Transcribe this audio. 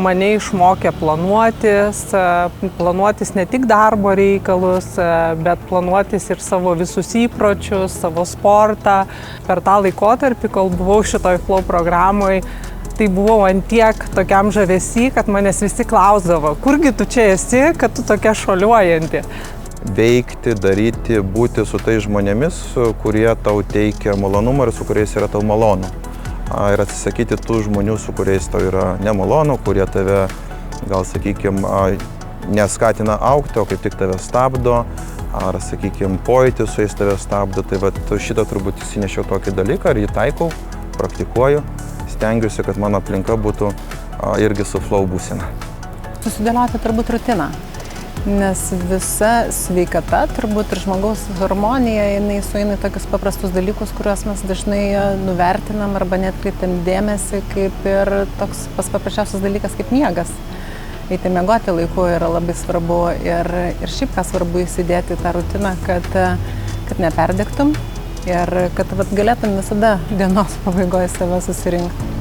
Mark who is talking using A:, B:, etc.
A: mane išmokė planuotis ne tik darbo reikalus, bet planuotis ir savo visus įpročius, savo sportą. Per tą laikotarpį, kol buvau šitoj Flow programoj, tai buvau antiek tokiam žavesy, kad manęs visi klausdavo, kurgi tu čia esi, kad tu tokia šuoliuojanti.
B: Veikti, daryti, būti su tais žmonėmis, kurie tau teikia malonumą ir su kuriais yra tau malonu. Ir atsisakyti tų žmonių, su kuriais tau yra nemalonu, kurie tave, gal sakykime, neskatina augti, o kaip tik tave stabdo, ar, sakykime, pojūtį su jais tave stabdo. Tai vat šitą turbūt įsinešiau tokį dalyką ir jį taikau, praktikuoju, stengiuosi, kad mano aplinka būtų irgi su flow būsena.
C: Susidėlioti turbūt rutiną. Nes visa sveikata, turbūt ir žmogaus harmonija, jinai sueina tokius paprastus dalykus, kuriuos mes dažnai nuvertinam arba netkreipiam dėmesį, kaip ir toks paprasčiausias dalykas kaip miegas. Eiti miegoti laiku yra labai svarbu ir šiaip ką svarbu įsidėti tą rutiną, kad neperdegtum ir kad galėtum visada dienos pabaigoje save susirinkti.